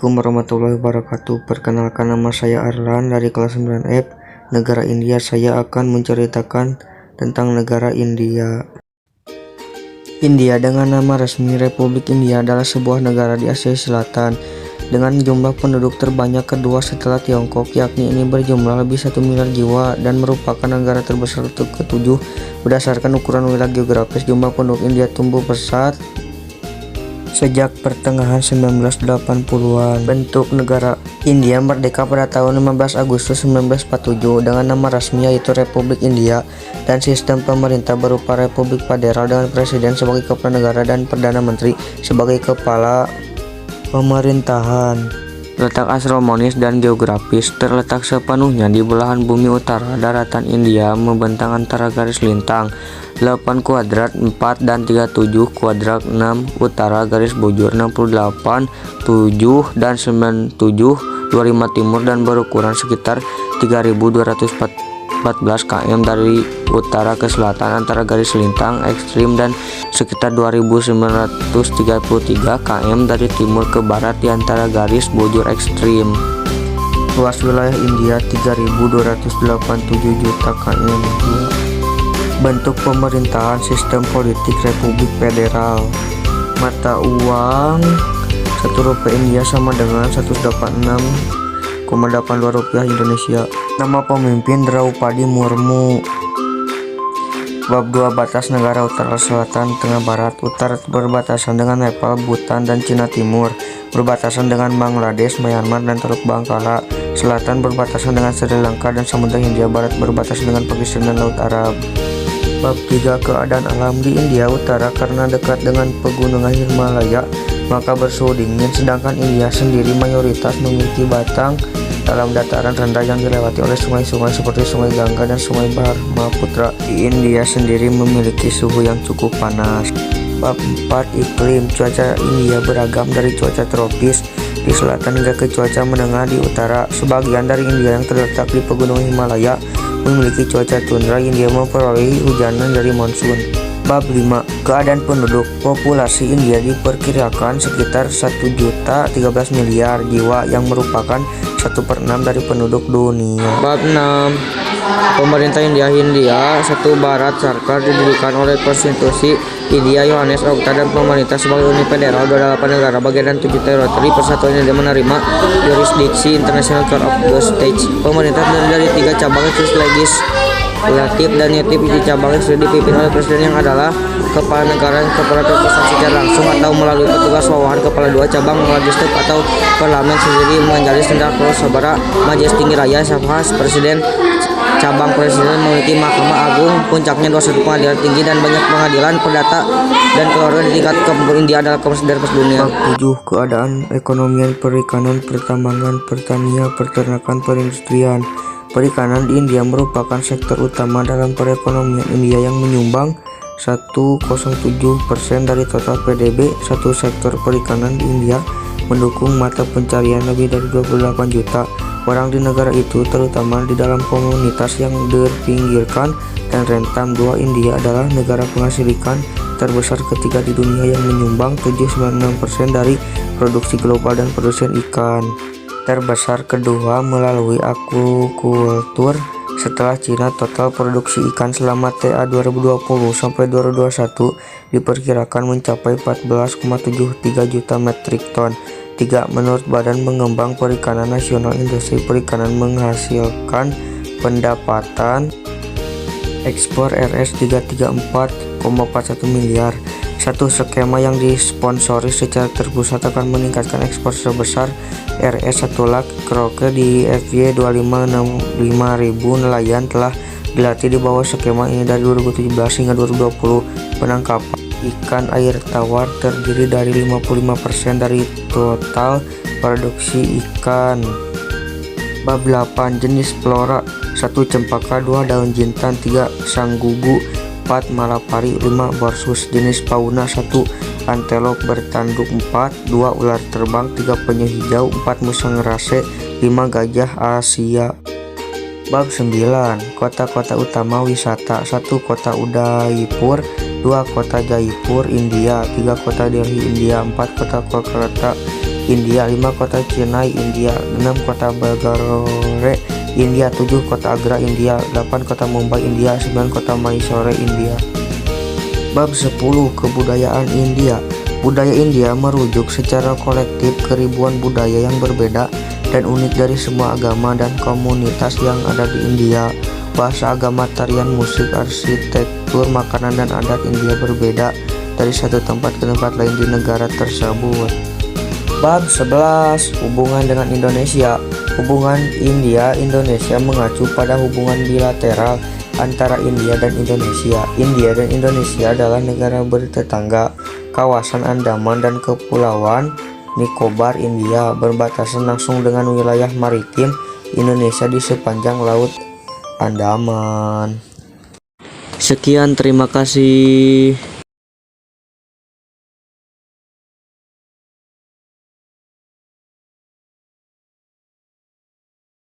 Assalamualaikum warahmatullahi wabarakatuh. Perkenalkan, nama saya Arlan dari kelas 9F, negara India. Saya akan menceritakan tentang negara India. India dengan nama resmi Republik India adalah sebuah negara di Asia Selatan dengan jumlah penduduk terbanyak kedua setelah Tiongkok, yakni ini berjumlah lebih 1 miliar jiwa dan merupakan negara terbesar ke-7 berdasarkan ukuran wilayah geografis. Jumlah penduduk India tumbuh pesat sejak pertengahan 1980-an. Bentuk negara India merdeka pada tahun 15 Agustus 1947 dengan nama resmi yaitu Republik India dan sistem pemerintah berupa Republik Federal dengan presiden sebagai kepala negara dan perdana menteri sebagai kepala pemerintahan. Letak astronomis dan geografis, terletak sepenuhnya di belahan bumi utara daratan India, membentang antara garis lintang 8 kuadrat 4 dan 37 kuadrat 6 utara, garis bujur 68 7 dan 97 25 timur, dan berukuran sekitar 3214 km dari utara ke selatan antara garis lintang ekstrim dan sekitar 2933 km dari timur ke barat di antara garis bujur ekstrim. Luas wilayah India 3287 juta km. Bentuk pemerintahan, sistem politik Republik Federal. Mata uang 1 rupiah India sama dengan 186,82 rupiah Indonesia. Nama pemimpin Draupadi Murmu. Bab 2 batas negara utara, selatan, tengah, barat. Utara berbatasan dengan Nepal, Bhutan, dan Cina Timur, berbatasan dengan Bangladesh, Myanmar, dan Teluk Bengkala. Selatan berbatasan dengan Sri Lanka dan Samudra Hindia. Barat berbatasan dengan Pakistan dan Laut Arab. Bab 3 keadaan alam di India Utara. Karena dekat dengan pegunungan Himalaya, maka bersuhu dingin, sedangkan India sendiri mayoritas memiliki batang dalam dataran rendah yang dilewati oleh sungai-sungai seperti Sungai Gangga dan Sungai Brahmaputra. Di India sendiri memiliki suhu yang cukup panas. Bab 4 iklim. Cuaca India beragam dari cuaca tropis di selatan hingga ke cuaca menengah di utara. Sebagian dari India yang terletak di pegunungan Himalaya memiliki cuaca tundra. India memperoleh hujanan dari monsun. Bab 5 keadaan penduduk. Populasi India diperkirakan sekitar 1.013 miliar jiwa yang merupakan 1/6 dari penduduk dunia. Bab 6 pemerintah India. 1. Bharat Sarkar didirikan oleh Konstitusi India Yohanes Octa dan pemerintah sebagai uni federal 28 negara bagian dan 7 teritori. Persatuan India menerima jurisdiksi International Court of the States. Pemerintah terdiri dari 3 cabang legislatif dan yudikatif. Di cabang legislatif dipimpin oleh presiden yang adalah kepala negara, kepala kekuasaan secara langsung atau melalui petugas bawahan kepala 2 cabang legislatif atau parlemen sendiri menjadi Sendal Sabara, Majelis Tinggi Raya Sabhas. Presiden cabang presiden memiliki mahkamah agung, puncaknya 21 pengadilan tinggi dan banyak pengadilan perdata dan keluarga di tingkat keempat. India adalah keempat dunia. 7 keadaan ekonomi, perikanan, pertambangan, pertanian, peternakan, perindustrian. Perikanan di India merupakan sektor utama dalam perekonomian India yang menyumbang 107% dari total PDB. Satu sektor perikanan di India mendukung mata pencarian lebih dari 28 juta orang di negara itu, terutama di dalam komunitas yang terpinggirkan dan rentan. 2. India adalah negara penghasil ikan terbesar ketiga di dunia yang menyumbang 7,96% dari produksi global dan produsen ikan terbesar kedua melalui akukultur setelah Cina. Total produksi ikan selama TA 2020 sampai 2021 diperkirakan mencapai 14,73 juta metrik ton. 3. Menurut Badan Pengembang Perikanan Nasional, industri perikanan menghasilkan pendapatan ekspor Rs 334,41 miliar. 1. Skema yang disponsori secara terpusat akan meningkatkan ekspor sebesar Rs 1 lakh kroke di FY 25.000 nelayan telah dilatih di bawah skema ini dari 2017 hingga 2020. Penangkapan ikan air tawar terdiri dari 55% dari total produksi ikan. Bab 8 jenis flora. 1. Cempaka. 2. Daun jintan. 3. Sanggugu. 4. Malapari. 5. Borsus. Jenis fauna. 1. Antelop bertanduk. 4. 2. Ular terbang. 3. Penyu hijau. 4. Musang rase. 5. Gajah Asia. Bab 9 kota-kota utama wisata. 1. Kota Udaipur. 2. Kota Jaipur, India. 3. Kota Delhi, India. 4. Kota Kolkata, India. 5 kota Chennai, India. 6 kota Bangalore, India. 7 kota Agra, India. 8 kota Mumbai, India. 9 kota Mysore, India. Bab 10. Kebudayaan India. Budaya India merujuk secara kolektif ke ribuan budaya yang berbeda dan unik dari semua agama dan komunitas yang ada di India. Bahasa, agama, tarian, musik, arsitektur, makanan, dan adat India berbeda dari satu tempat ke tempat lain di negara tersebut. Bab 11. Hubungan dengan Indonesia. Hubungan India-Indonesia mengacu pada hubungan bilateral antara India dan Indonesia. India dan Indonesia adalah negara bertetangga. Kawasan Andaman dan Kepulauan Nicobar, India, berbatasan langsung dengan wilayah maritim Indonesia di sepanjang Laut Andaman. Sekian, terima kasih.